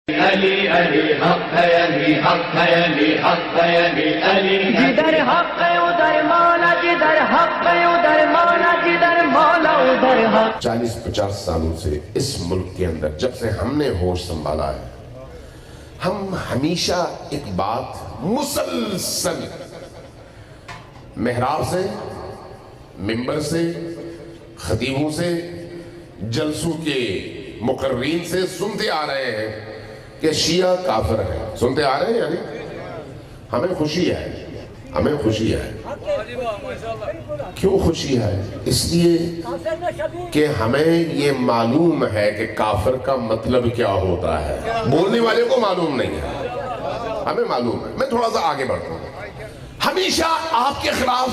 علی علی حق ہے، علی حق ہے، علی حق ہے، علی علی جدھر حق ہے ادھر مولا، جدھر حق ہے ادھر مولا، جدھر مولا ادھر حق۔ 40-50 سالوں سے اس ملک کے اندر جب سے ہم نے ہوش سنبھالا ہے، ہم ہمیشہ ایک بات مسلسل محراب سے، ممبر سے، خطیبوں سے، جلسوں کے مقررین سے سنتے آ رہے ہیں کہ شیعہ کافر ہے۔ سنتے آ رہے ہیں، یعنی ہمیں خوشی ہے، ہمیں خوشی ہے۔ کیوں خوشی ہے؟ اس لیے کہ ہمیں یہ معلوم ہے کہ کافر کا مطلب کیا ہوتا ہے، بولنے والے کو معلوم نہیں ہے، ہمیں معلوم ہے۔ میں تھوڑا سا آگے بڑھتا ہوں۔ ہمیشہ آپ کے خلاف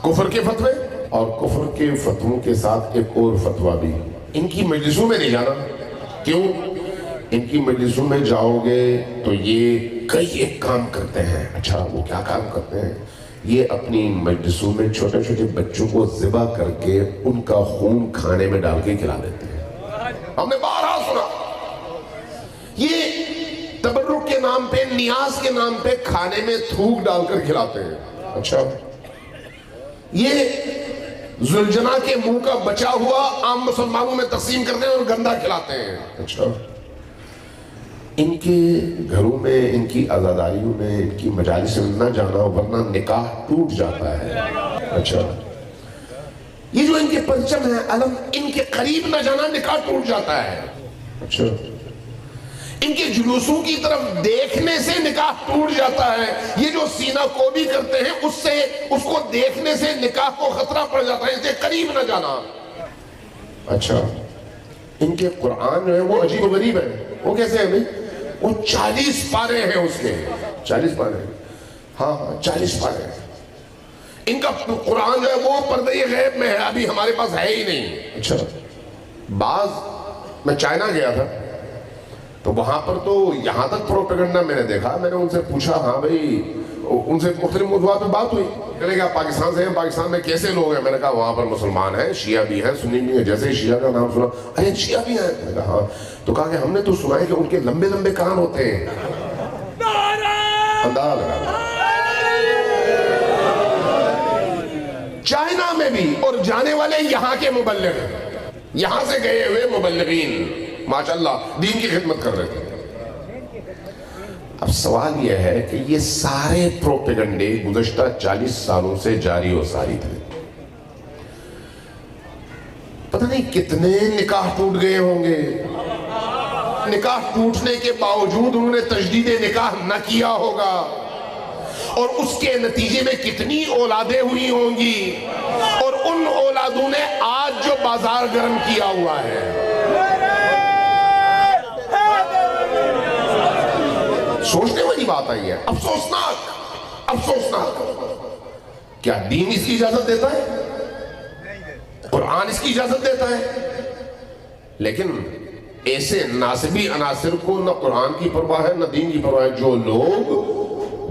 کفر کے فتوے اور کفر کے فتووں کے ساتھ ایک اور فتویٰ بھی۔ ان کی مجلسوں میں نہیں جانا۔ کیوں؟ ان کی مجلسوں میں جاؤ گے تو یہ کئی ایک کام کرتے ہیں۔ اچھا، وہ کیا کام کرتے ہیں؟ یہ اپنی مجلسوں میں چھوٹے چھوٹے بچوں کو ذبح کر کے ان کا خون کھانے میں ڈال کے کھلا دیتے ہیں۔ ہم نے بارہا سنا۔ یہ تبرک کے نام پہ، نیاز کے نام پہ کھانے میں تھوک ڈال کر کھلاتے ہیں۔ اچھا، یہ زلجنا کے منہ کا بچا ہوا عام مسلمانوں میں تقسیم کرتے ہیں اور گندا کھلاتے ہیں۔ اچھا، ان کے گھروں میں، ان کی عزاداریوں میں، ان کی مجالس میں نہ جانا ورنہ نکاح ٹوٹ جاتا ہے۔ اچھا، یہ جو ان کے پرچم ہیں، علم، ان کے قریب نہ جانا نکاح ٹوٹ جاتا ہے۔ اچھا، ان کے جلوسوں کی طرف دیکھنے سے نکاح ٹوٹ جاتا ہے۔ یہ جو سینہ کوبی کرتے ہیں، اس کو دیکھنے سے نکاح کو خطرہ پڑ جاتا ہے، اس کے قریب نہ جانا۔ اچھا، ان کے قرآن جو ہے وہ عجیب و غریب ہے۔ وہ کیسے ہیں بھئی؟ وہ 40 پارے ہیں اس کے، 40 پارے ہیں۔ ہاں 40 پارے ہیں۔ ان کا قرآن جو ہے وہ پردہ غیب میں ہے، ابھی ہمارے پاس ہے ہی نہیں۔ اچھا، میں چائنا گیا تھا تو وہاں پر تو یہاں تک پروپیگنڈا میں نے دیکھا۔ میں نے ان سے پوچھا، ہاں بھئی، ان سے مختلف موضوعات پہ بات ہوئی۔ کہنے کہ آپ پاکستان سے ہیں، پاکستان میں کیسے لوگ ہیں؟ میں نے کہا وہاں پر مسلمان ہیں، شیعہ بھی ہیں، سنی بھی ہیں۔ جیسے شیعہ کا نام سنا، ارے شیعہ بھی ہیں؟ میں نے کہا ہاں۔ تو کہا کہ ہم نے تو سنا ہے کہ ان کے لمبے لمبے کان ہوتے ہیں۔ اندازہ لگا۔ چائنا میں بھی، اور جانے والے یہاں کے مبلغ، یہاں سے گئے ہوئے مبلغین ماشاءاللہ دین کی خدمت کر رہے تھے۔ اب سوال یہ ہے کہ یہ سارے پروپیگنڈے گزشتہ 40 سالوں سے جاری و ساری تھے۔ پتہ نہیں کتنے نکاح ٹوٹ گئے ہوں گے۔ نکاح ٹوٹنے کے باوجود انہوں نے تجدید نکاح نہ کیا ہوگا، اور اس کے نتیجے میں کتنی اولادیں ہوئی ہوں گی، اور ان اولادوں نے آج جو بازار گرم کیا ہوا ہے۔ سوچنے والی بات آئی ہے، افسوسناک، افسوسناک۔ کیا دین اس کی اجازت دیتا ہے؟ قرآن اس کی اجازت دیتا ہے؟ لیکن ایسے ناسبی عناصر کو نہ قرآن کی پرواہ ہے نہ دین کی پرواہ ہے۔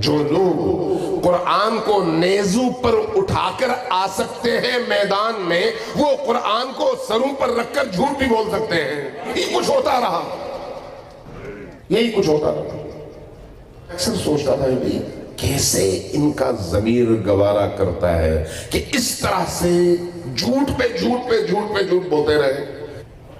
جو لوگ قرآن کو نیزو پر اٹھا کر آ سکتے ہیں میدان میں، وہ قرآن کو سروں پر رکھ کر جھوٹ بھی بول سکتے ہیں۔ یہی کچھ ہوتا رہا، یہی کچھ ہوتا رہا۔ اکثر سوچتا تھا کہ کیسے ان کا ضمیر گوارا کرتا ہے کہ اس طرح سے جھوٹ پہ جھوٹ پہ جھوٹ پہ جھوٹ بولتے رہے۔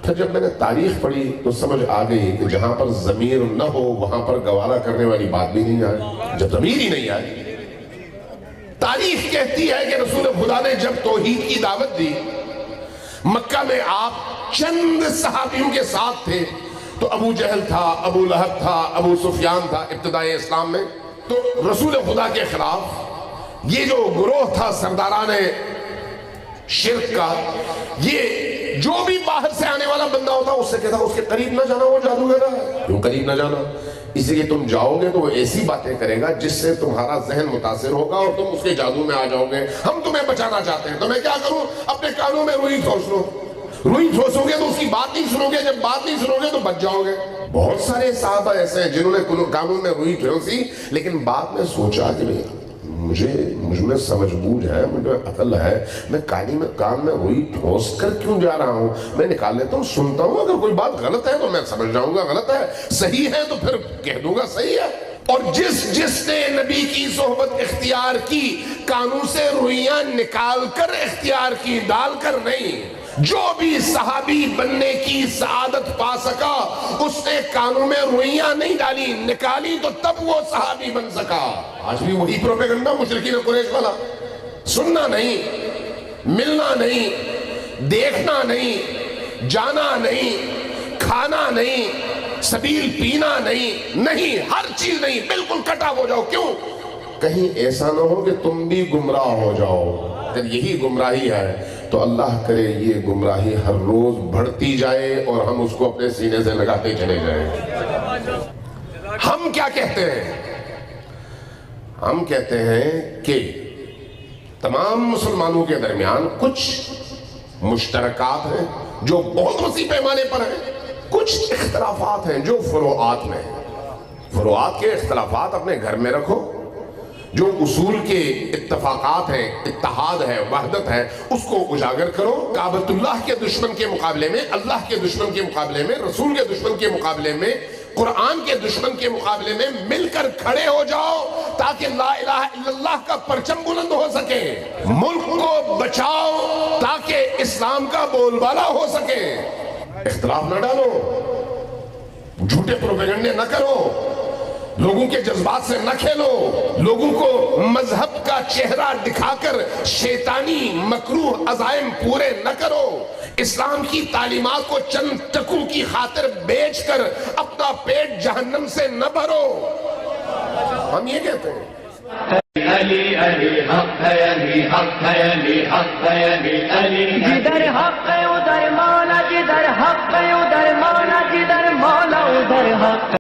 پھر جب میں نے تاریخ پڑھی تو سمجھ آ گئی کہ جہاں پر ضمیر نہ ہو وہاں پر گوارا کرنے والی بات بھی نہیں آئی۔ جب ضمیر ہی نہیں آئی، تاریخ کہتی ہے کہ رسول خدا نے جب توحید کی دعوت دی، مکہ میں آپ چند صحابیوں کے ساتھ تھے، تو ابو جہل تھا، ابو لہب تھا، ابو سفیان تھا ابتدائی اسلام میں۔ تو رسول خدا کے خلاف یہ جو گروہ تھا سرداران شرک کا، یہ جو بھی باہر سے آنے والا بندہ ہوتا اس سے کہتا اس کے قریب نہ جانا، وہ جادوگر ہے۔ کیوں قریب نہ جانا؟ اس لیے تم جاؤ گے تو وہ ایسی باتیں کرے گا جس سے تمہارا ذہن متاثر ہوگا اور تم اس کے جادو میں آ جاؤ گے۔ ہم تمہیں بچانا چاہتے ہیں، تو میں کیا کروں؟ اپنے کانوں میں روئی ٹھوس لو۔ روئی ٹھوسو گے تو اس کی بات نہیں سنو گے، جب بات نہیں سنو گے تو بچ جاؤ گے۔ بہت سارے صحابہ ایسے ہیں جنہوں نے کانوں میں روئی ٹھوسی، لیکن بعد میں سوچا کہ مجھ میں سمجھ بوجھ ہے، مجھے عقل ہے، میں کان میں روئی ٹھوس کر کیوں جا رہا ہوں؟ میں نکال لیتا ہوں، سنتا ہوں، اگر کوئی بات غلط ہے تو میں سمجھ جاؤں گا غلط ہے، صحیح ہے تو پھر کہہ دوں گا صحیح ہے۔ اور جس نے نبی کی صحبت اختیار کی، کانوں سے روئیاں نکال کر اختیار کی، ڈال کر نہیں۔ جو بھی صحابی بننے کی سعادت پا سکا، اس نے کانوں میں روئیاں نہیں ڈالی، نکالی تو تب وہ صحابی بن سکا۔ آج بھی وہی پروپیگنڈا مشرکین قریش والا، سننا نہیں، ملنا نہیں، دیکھنا نہیں، جانا نہیں، کھانا نہیں، سبیل پینا نہیں، ہر چیز نہیں، بالکل کٹا ہو جاؤ۔ کیوں؟ کہیں ایسا نہ ہو کہ تم بھی گمراہ ہو جاؤ۔ اگر یہی گمراہی ہے تو اللہ کرے یہ گمراہی ہر روز بڑھتی جائے اور ہم اس کو اپنے سینے سے لگاتے چلے جائیں۔ ہم کیا کہتے ہیں؟ ہم کہتے ہیں کہ تمام مسلمانوں کے درمیان کچھ مشترکات ہیں جو بہت وسیع پیمانے پر ہیں، کچھ اختلافات ہیں جو فروعات میں ہیں۔ فروعات کے اختلافات اپنے گھر میں رکھو، جو اصول کے اتفاقات ہیں، اتحاد ہے، وحدت ہے، اس کو اجاگر کرو۔ کعبۃ اللہ کے دشمن کے مقابلے میں، اللہ کے دشمن کے مقابلے میں، رسول کے دشمن کے مقابلے میں، قرآن کے دشمن کے مقابلے میں مل کر کھڑے ہو جاؤ تاکہ لا الہ الا اللہ کا پرچم بلند ہو سکے۔ ملک کو بچاؤ تاکہ اسلام کا بول بالا ہو سکے۔ اختلاف نہ ڈالو، جھوٹے پروپیگنڈے نہ کرو، لوگوں کے جذبات سے نہ کھیلو، لوگوں کو مذہب کا چہرہ دکھا کر شیطانی مکروہ عزائم پورے نہ کرو، اسلام کی تعلیمات کو چند ٹکوں کی خاطر بیچ کر اپنا پیٹ جہنم سے نہ بھرو۔ ہم یہ کہتے ہیں علی علی حق ہے، علی حق ہے، علی حق ہے، علی علی جدھر حق ہے ادھر مولا، جدھر حق ہے ادھر مولا، جدھر مولا ادھر حق۔